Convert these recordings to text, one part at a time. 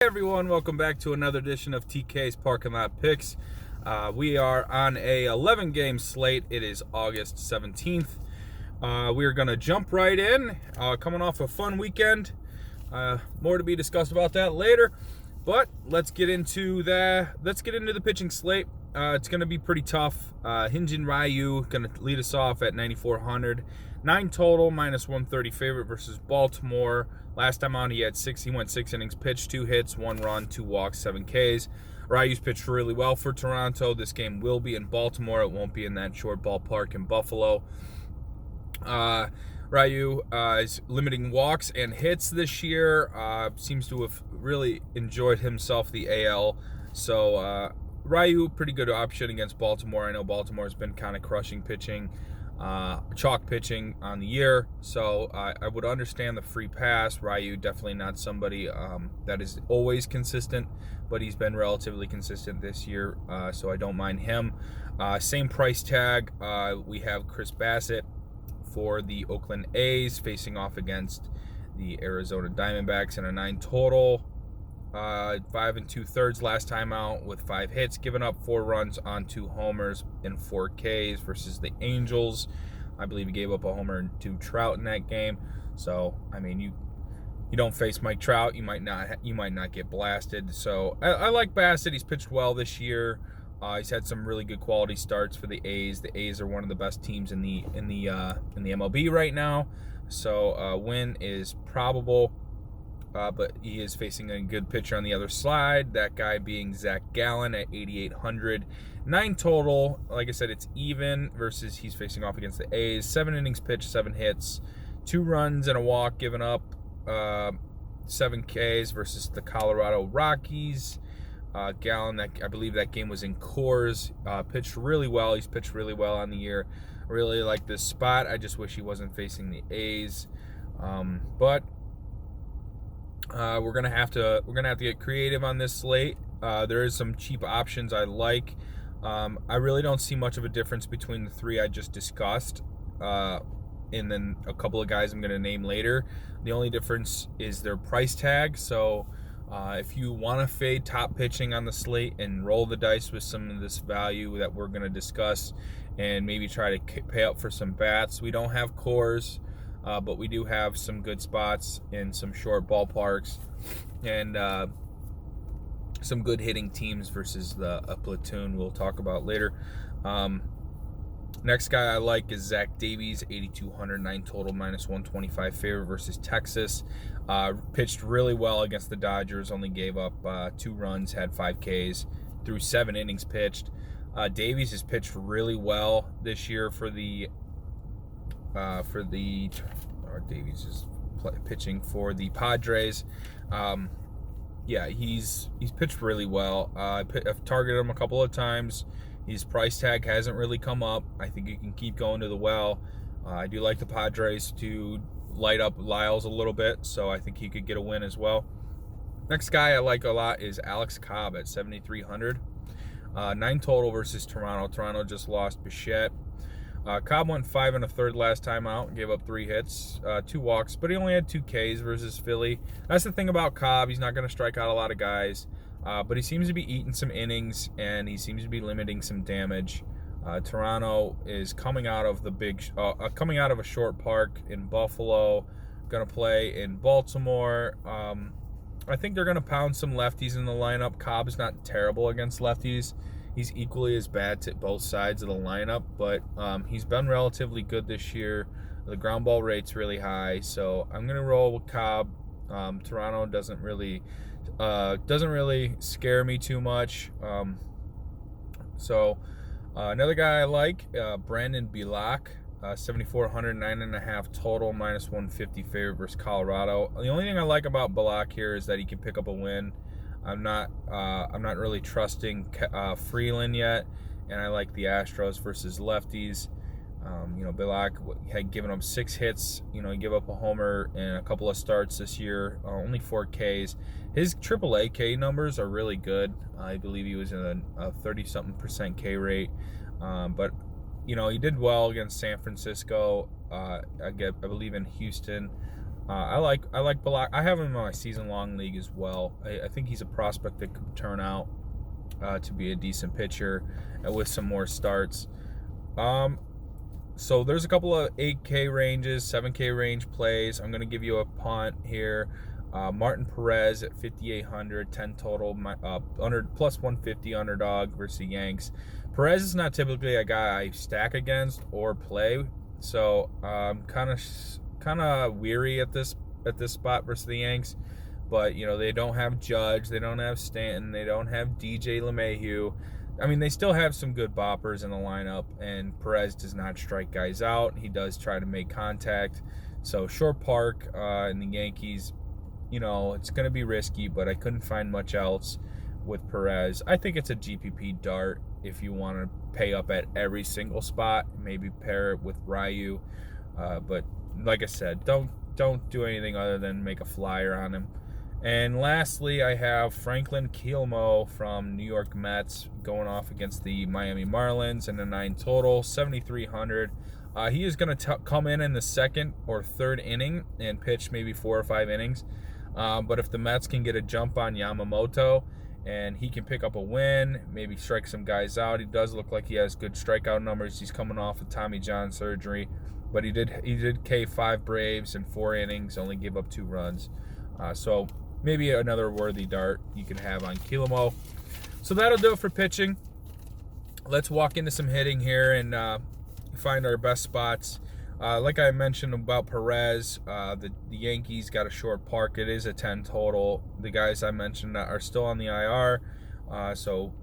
Hey everyone, welcome back to another edition of TK's Parking Lot Picks. We are on a 11-game slate. It is August 17th. We are going to jump right in, coming off a fun weekend. More to be discussed about that later, but let's get into the pitching slate. It's going to be pretty tough. Hyun-Jin Ryu going to lead us off at 9,400. 9 total, minus 130 favorite versus Baltimore. Last time on, he went 6 innings pitched, 2 hits, 1 run, 2 walks, 7 Ks. Ryu's pitched really well for Toronto. This game will be in Baltimore. It won't be in that short ballpark in Buffalo. Ryu is limiting walks and hits this year. Seems to have really enjoyed himself the AL. So Ryu, pretty good option against Baltimore. I know Baltimore's been kind of crushing pitching. Chalk pitching on the year, so I would understand the free pass. Ryu definitely not somebody that is always consistent, but he's been relatively consistent this year, so I don't mind him. Same price tag, we have Chris Bassett for the Oakland A's facing off against the Arizona Diamondbacks in a 9 total. 5 2/3 last time out with 5 hits, giving up 4 runs on 2 homers and 4 Ks versus the Angels. I believe he gave up a homer and 2 Trout in that game. So I mean, you don't face Mike Trout, you might not get blasted. So I like Bassett. He's pitched well this year. He's had some really good quality starts for the A's. The A's are one of the best teams in the MLB right now. So win is probable. But he is facing a good pitcher on the other side, that guy being Zach Gallen at 8,800. 9 total. Like I said, it's even versus he's facing off against the A's. 7 innings pitched, 7 hits, 2 runs and a walk, given up 7 Ks versus the Colorado Rockies. Gallen, I believe that game was in Coors, pitched really well. He's pitched really well on the year. I really like this spot. I just wish he wasn't facing the A's. But we're gonna have to get creative on this slate. There is some cheap options I like. I really don't see much of a difference between the 3 I just discussed, and then a couple of guys I'm gonna name later. The only difference is their price tag. So if you want to fade top pitching on the slate and roll the dice with some of this value that we're gonna discuss, and maybe try to pay up for some bats, we don't have cores. But we do have some good spots in some short ballparks and some good hitting teams versus a platoon we'll talk about later. Next guy I like is Zach Davies, 8,200, 9 total, minus 125 favorite versus Texas. Pitched really well against the Dodgers, only gave up 2 runs, had 5 Ks through 7 innings pitched. Davies has pitched really well this year for the Davies is pitching for the Padres. He's pitched really well. I've targeted him a couple of times. His price tag hasn't really come up. I think he can keep going to the well. I do like the Padres to light up Lyles a little bit, so I think he could get a win as well. Next guy I like a lot is Alex Cobb at 7,300. 9 total versus Toronto. Toronto just lost Bichette. Cobb went 5 1/3 last time out, gave up 3 hits, 2 walks, but he only had 2 Ks versus Philly. That's the thing about Cobb. He's not going to strike out a lot of guys, but he seems to be eating some innings, and he seems to be limiting some damage. Toronto is coming out of a short park in Buffalo, going to play in Baltimore. I think they're going to pound some lefties in the lineup. Cobb is not terrible against lefties. He's equally as bad to both sides of the lineup, but he's been relatively good this year. The ground ball rate's really high, so I'm gonna roll with Cobb. Toronto doesn't really scare me too much. Another guy I like, Brandon Bilak, 7,400, 9.5 total, minus 150 favorite versus Colorado. The only thing I like about Bilak here is that he can pick up a win. I'm not really trusting Freeland yet, and I like the Astros versus lefties. Bilak had given up 6 hits. He gave up a homer in a couple of starts this year, only 4 Ks. His AAA K numbers are really good. I believe he was in a 30-something% K rate, but he did well against San Francisco. I believe in Houston. I like Balak. I have him in my season-long league as well. I think he's a prospect that could turn out to be a decent pitcher with some more starts. So there's a couple of 8K ranges, 7K range plays. I'm going to give you a punt here. Martin Perez at 5,800, 10 total, plus 150 underdog versus the Yanks. Perez is not typically a guy I stack against or play, so I'm kind of weary at this spot versus the Yanks. But they don't have Judge, they don't have Stanton, they don't have DJ LeMahieu. I mean, they still have some good boppers in the lineup, and Perez does not strike guys out. He does try to make contact. So short park in the Yankees, it's going to be risky, but I couldn't find much else with Perez. I think it's a GPP dart if you want to pay up at every single spot. Maybe pair it with Ryu. But like I said, don't do anything other than make a flyer on him. And lastly, I have Franklin Kilmo from New York Mets going off against the Miami Marlins in a 9 total, 7,300. He is going to come in the second or third inning and pitch maybe 4 or 5 innings. But if the Mets can get a jump on Yamamoto and he can pick up a win, maybe strike some guys out. He does look like he has good strikeout numbers. He's coming off of Tommy John surgery, but he did K 5 Braves in 4 innings, only gave up 2 runs. So maybe another worthy dart you can have on Kilmo. So that'll do it for pitching. Let's walk into some hitting here and find our best spots. Like I mentioned about Perez, the Yankees got a short park. It is a 10 total. The guys I mentioned are still on the IR. So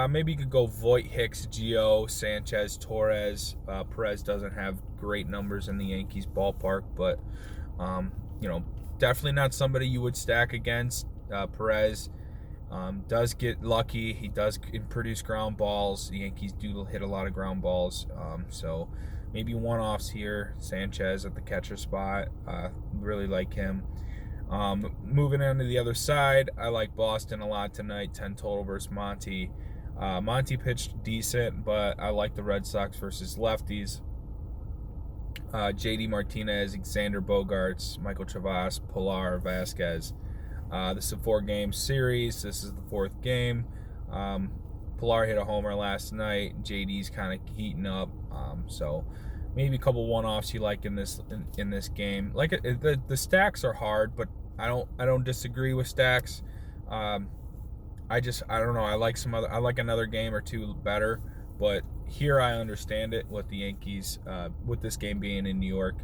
maybe you could go Voit, Hicks, Gio, Sanchez, Torres. Perez doesn't have great numbers in the Yankees ballpark, but definitely not somebody you would stack against. Perez does get lucky. He does produce ground balls. The Yankees do hit a lot of ground balls. So maybe one-offs here. Sanchez at the catcher spot. Really like him. Moving on to the other side, I like Boston a lot tonight. 10 total versus Monty. Monty pitched decent, but I like the Red Sox versus lefties. JD Martinez, Xander Bogaerts, Michael Travas, Pilar, Vasquez. This is a 4-game series. This is the 4th game. Pilar hit a homer last night. JD's kind of heating up. So maybe a couple one-offs you like in this game. Like the stacks are hard, but I don't disagree with stacks. I don't know. I like another game or two better, but here I understand it with the Yankees, with this game being in New York.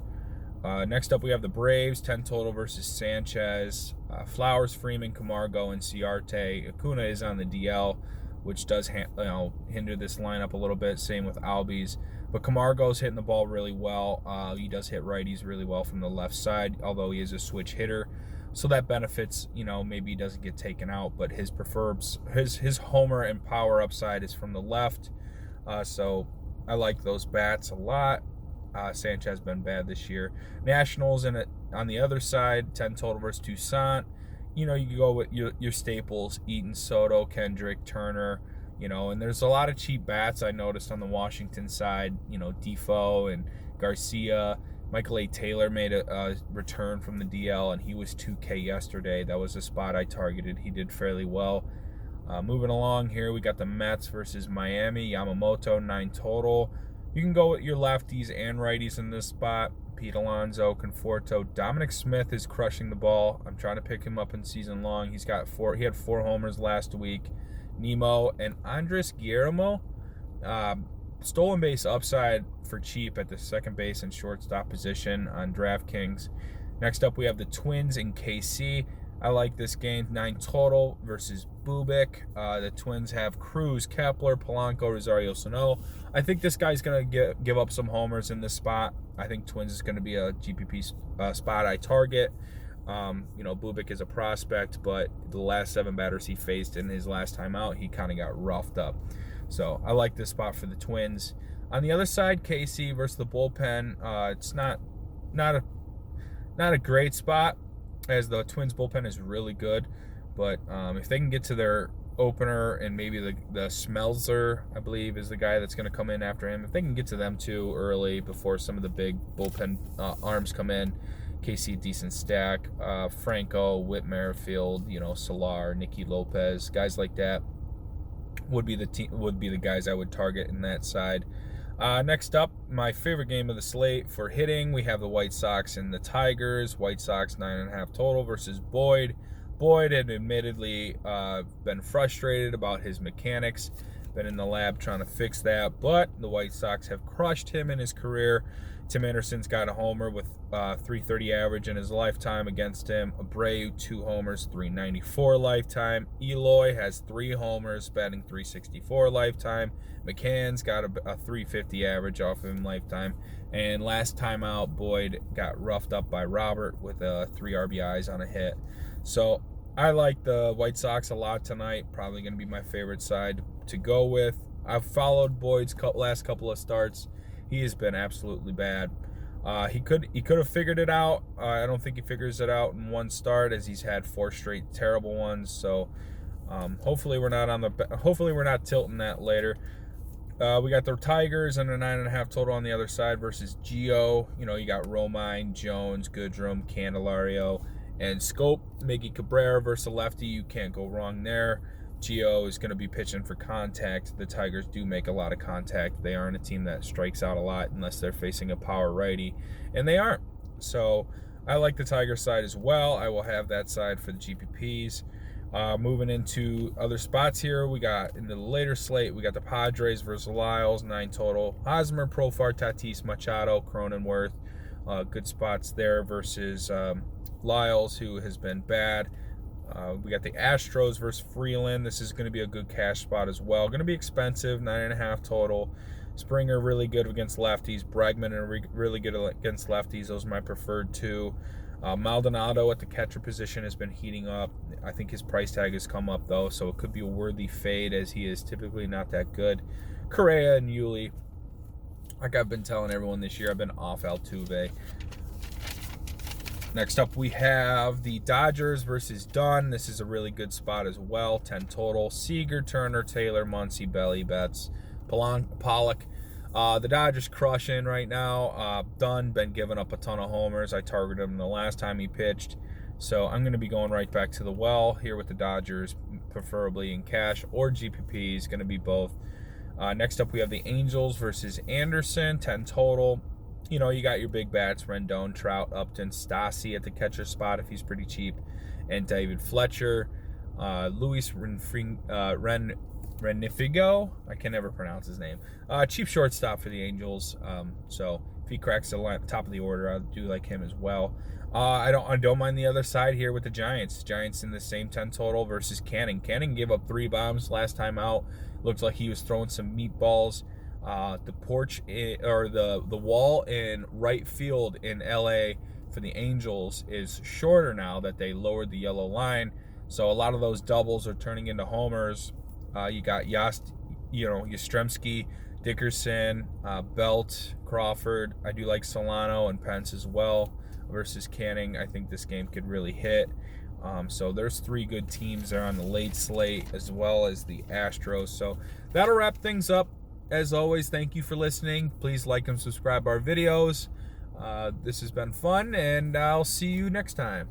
Next up, we have the Braves, 10 total versus Sanchez. Flowers, Freeman, Camargo, and Ciarte. Acuna is on the DL, which does hinder this lineup a little bit. Same with Albies. But Camargo's hitting the ball really well. He does hit righties really well from the left side, although he is a switch hitter. So that benefits, maybe he doesn't get taken out, but his homer and power upside is from the left. So I like those bats a lot. Sanchez been bad this year. Nationals on the other side, 10 total versus Toussaint. You can go with your staples, Eaton, Soto, Kendrick, Turner, and there's a lot of cheap bats I noticed on the Washington side, Defoe and Garcia. Michael A. Taylor made a return from the DL, and he was 2K yesterday. That was a spot I targeted. He did fairly well. Moving along here, we got the Mets versus Miami. Yamamoto, 9 total. You can go with your lefties and righties in this spot. Pete Alonso, Conforto. Dominic Smith is crushing the ball. I'm trying to pick him up in season long. He had 4 homers last week. Nemo and Andres Guillermo. Stolen base upside for cheap at the second base and shortstop position on DraftKings. Next up, we have the Twins in KC. I like this game, 9 total versus Bubic. The Twins have Cruz, Kepler, Polanco, Rosario Sano. I think this guy's going to give up some homers in this spot. I think Twins is going to be a GPP spot I target. Bubic is a prospect, but the last 7 batters he faced in his last time out, he kind of got roughed up. So I like this spot for the Twins. On the other side, KC versus the bullpen. It's not a great spot, as the Twins bullpen is really good. But if they can get to their opener and maybe the Smeltzer, I believe, is the guy that's going to come in after him. If they can get to them too early before some of the big bullpen arms come in, KC, decent stack. Franco, Whit Merrifield, Solar, Nicky Lopez, guys like that would be the guys I would target in that side. Next up, my favorite game of the slate for hitting, we have the White Sox and the Tigers. White Sox 9.5 total versus Boyd. Boyd had admittedly been frustrated about his mechanics, been in the lab trying to fix that, but the White Sox have crushed him in his career. Tim Anderson's got a homer with 330 average in his lifetime against him. Abreu, 2 homers, 394 lifetime. Eloy has 3 homers, batting 364 lifetime. McCann's got a 350 average off of him lifetime. And last time out, Boyd got roughed up by Robert with 3 RBIs on a hit. So I like the White Sox a lot tonight. Probably going to be my favorite side to go with. I've followed Boyd's last couple of starts. He has been absolutely bad. He could have figured it out. I don't think he figures it out in one start, as he's had 4 straight terrible ones. So hopefully we're not tilting that later. We got the Tigers and a 9.5 total on the other side versus Gio. You got Romine, Jones, Goodrum, Candelario, and Scope. Miggy Cabrera versus a lefty. You can't go wrong there. Gio is going to be pitching for contact. The Tigers do make a lot of contact. They aren't a team that strikes out a lot unless they're facing a power righty, and they aren't. So I like the Tiger side as well. I will have that side for the GPPs. Moving into other spots here, we got in the later slate, we got the Padres versus Lyles, 9 total. Hosmer, Profar, Tatis, Machado, Cronenworth. Good spots there versus Lyles, who has been bad. We got the Astros versus Freeland. This is going to be a good cash spot as well. Going to be expensive, 9.5 total. Springer really good against lefties. Bregman really good against lefties. Those are my preferred 2. Maldonado at the catcher position has been heating up. I think his price tag has come up though, so it could be a worthy fade, as he is typically not that good. Correa and Yuli. Like I've been telling everyone this year, I've been off Altuve. Next up, we have the Dodgers versus Dunn. This is a really good spot as well. 10 total. Seager, Turner, Taylor, Muncy, Belly, Betts, Pollock. The Dodgers crushing right now. Dunn been giving up a ton of homers. I targeted him the last time he pitched. So I'm going to be going right back to the well here with the Dodgers, preferably in cash or GPPs. Going to be both. Next up, we have the Angels versus Anderson. 10 total. You got your big bats, Rendon, Trout, Upton, Stassi at the catcher spot if he's pretty cheap, and David Fletcher. Luis Renifigo, I can never pronounce his name. Cheap shortstop for the Angels. So if he cracks the top of the order, I do like him as well. I don't mind the other side here with the Giants. Giants in the same 10 total versus Canning. Canning gave up 3 bombs last time out. Looked like he was throwing some meatballs. The wall in right field in LA for the Angels is shorter now that they lowered the yellow line. So a lot of those doubles are turning into homers. You got Yastrzemski, Dickerson, Belt, Crawford. I do like Solano and Pence as well versus Canning. I think this game could really hit. So there's 3 good teams there on the late slate, as well as the Astros. So that'll wrap things up. As always, thank you for listening. Please like and subscribe our videos. This has been fun, and I'll see you next time.